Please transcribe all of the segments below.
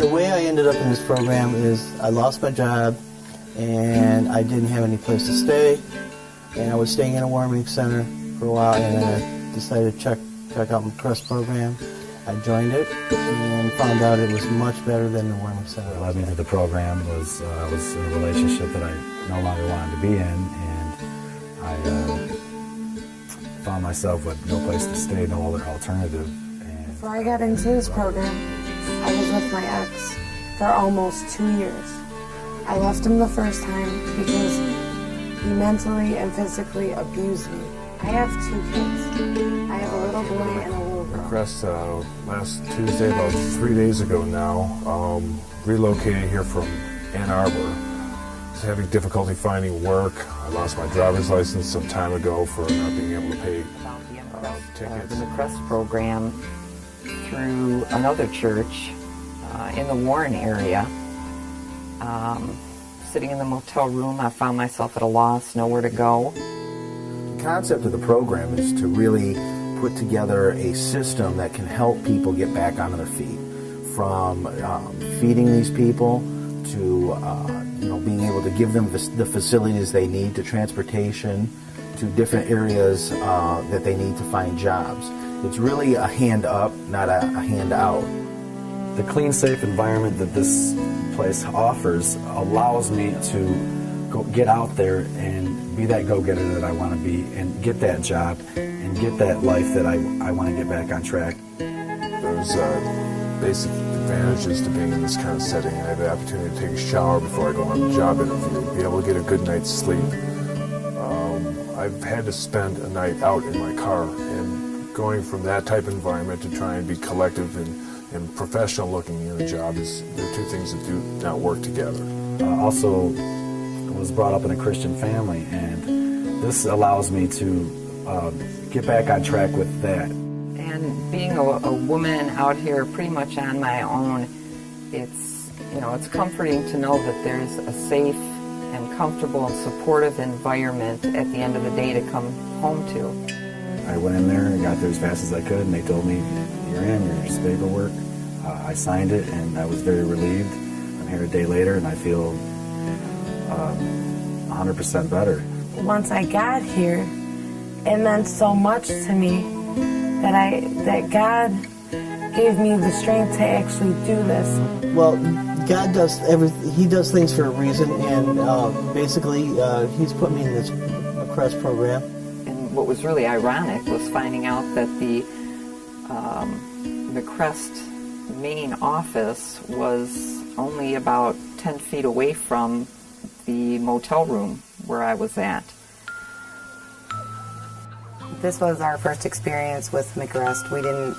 The way I ended up in this program is I lost my job and I didn't have any place to stay, and I was staying in a warming center for a while, and then I decided to check out Mcrest program. I joined it and found out it was much better than the warming center. What led me to the program was I was in a relationship that I no longer wanted to be in, and I found myself with no place to stay, no other alternative. And before I got into this program, I was with my ex for almost 2 years. I left him the first time because he mentally and physically abused me. I have 2 kids. I have a little boy and a little girl. Mcrest, last Tuesday, about 3 days ago now, relocated here from Ann Arbor. Was having difficulty finding work. I lost my driver's license some time ago for not being able to pay tickets. The Mcrest program through another church in the Warren area. Sitting in the motel room, I found myself at a loss, nowhere to go. The concept of the program is to really put together a system that can help people get back on their feet, from feeding these people to being able to give them the facilities they need, to transportation, to different areas that they need to find jobs. It's really a hand up, not a hand out. the clean, safe environment that this place offers allows me to go get out there and be that go-getter that I want to be, and get that job and get that life that I want to get back on track. There's basic advantages to being in this kind of setting. I have the opportunity to take a shower before I go on a job interview, be able to get a good night's sleep. I've had to spend a night out in my car, and going from that type of environment to try and be collective and professional looking in a job they're two things that do not work together. Also was brought up in a Christian family, and this allows me to get back on track with that. And being a woman out here pretty much on my own, it's comforting to know that there's a safe and comfortable and supportive environment at the end of the day to come home to. I went in there and got there as fast as I could, and they told me, "You're in, here's paperwork." I signed it, and I was very relieved. I'm here a day later, and I feel 100% better. Once I got here, it meant so much to me that God gave me the strength to actually do this. Well, God does everything. He does things for a reason, and basically, He's put me in this Mcrest program. And what was really ironic was finding out that the Mcrest main office was only about 10 feet away from the motel room where I was at. This was our first experience with Mcrest. We didn't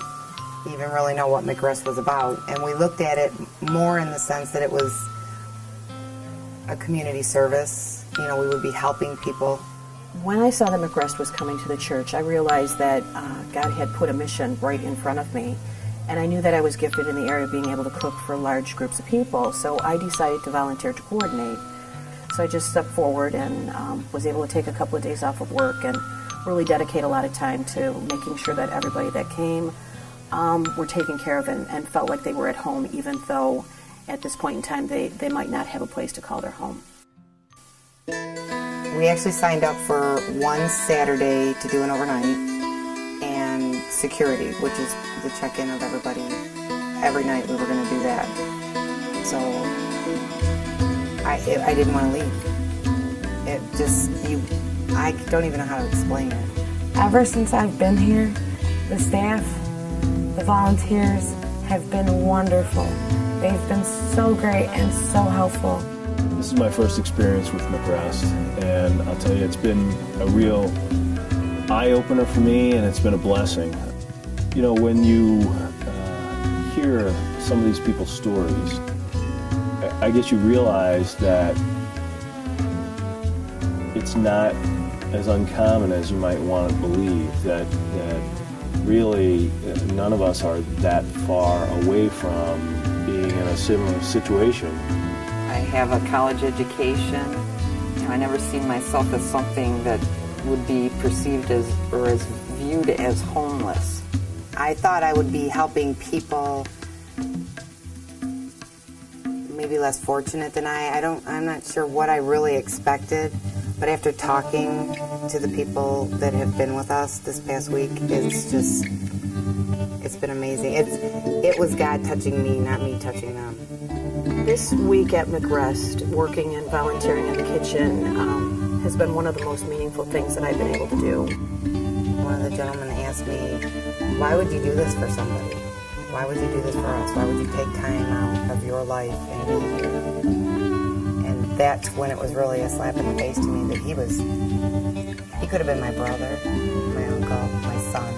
even really know what Mcrest was about, and we looked at it more in the sense that it was a community service. We would be helping people. When I saw that Mcrest was coming to the church, I realized that God had put a mission right in front of me, and I knew that I was gifted in the area of being able to cook for large groups of people, so I decided to volunteer to coordinate. So I just stepped forward and was able to take a couple of days off of work and really dedicate a lot of time to making sure that everybody that came were taken care of and felt like they were at home, even though at this point in time they might not have a place to call their home. We actually signed up for one Saturday to do an overnight, and security, which is the check-in of everybody. Every night we were going to do that. So I didn't want to leave. I don't even know how to explain it. Ever since I've been here, the staff, the volunteers have been wonderful. They've been so great and so helpful. This is my first experience with Mcrest, and I'll tell you, it's been a real eye-opener for me, and it's been a blessing. When you hear some of these people's stories, I guess you realize that it's not as uncommon as you might want to believe, that really none of us are that far away from being in a similar situation. I have a college education. I never seen myself as something that would be perceived as or as viewed as homeless. I thought I would be helping people maybe less fortunate than I'm not sure what I really expected, but after talking to the people that have been with us this past week, it's been amazing. It was God touching me, not me touching them. This week at Mcrest, working and volunteering in the kitchen, has been one of the most meaningful things that I've been able to do. One of the gentlemen asked me, why would you do this for somebody? Why would you do this for us? Why would you take time out of your life and be here? And that's when it was really a slap in the face to me that he could have been my brother, my uncle, my son.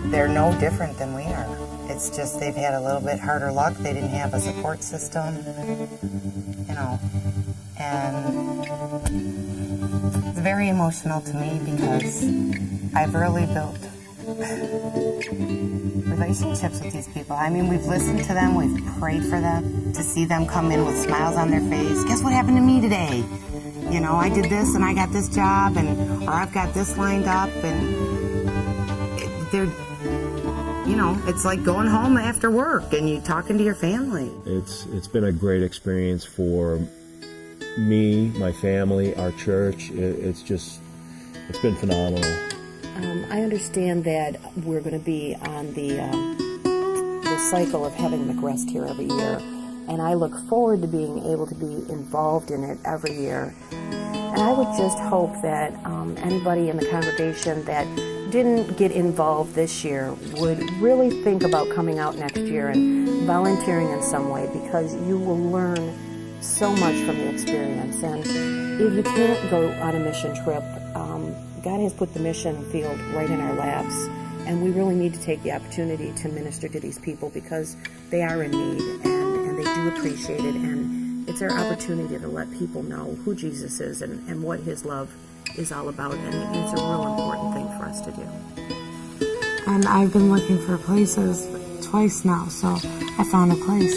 They're no different than we are. It's just they've had a little bit harder luck. They didn't have a support system, and it's very emotional to me because I've really built relationships with these people. I mean, we've listened to them, we've prayed for them, to see them come in with smiles on their face. Guess what happened to me today? I did this and I got this job, or I've got this lined up, and it's like going home after work and you talking to your family. It's been a great experience for me, my family, our church. It's been phenomenal. I understand that we're going to be on the cycle of having Mcrest here every year, and I look forward to being able to be involved in it every year. And I would just hope that anybody in the congregation that didn't get involved this year would really think about coming out next year and volunteering in some way, because you will learn so much from the experience. And if you can't go on a mission trip, God has put the mission field right in our laps, and we really need to take the opportunity to minister to these people because they are in need and they do appreciate it, and it's our opportunity to let people know who Jesus is and what his love is all about, and it's a real important thing for us to do. And I've been looking for places twice now, so I found a place.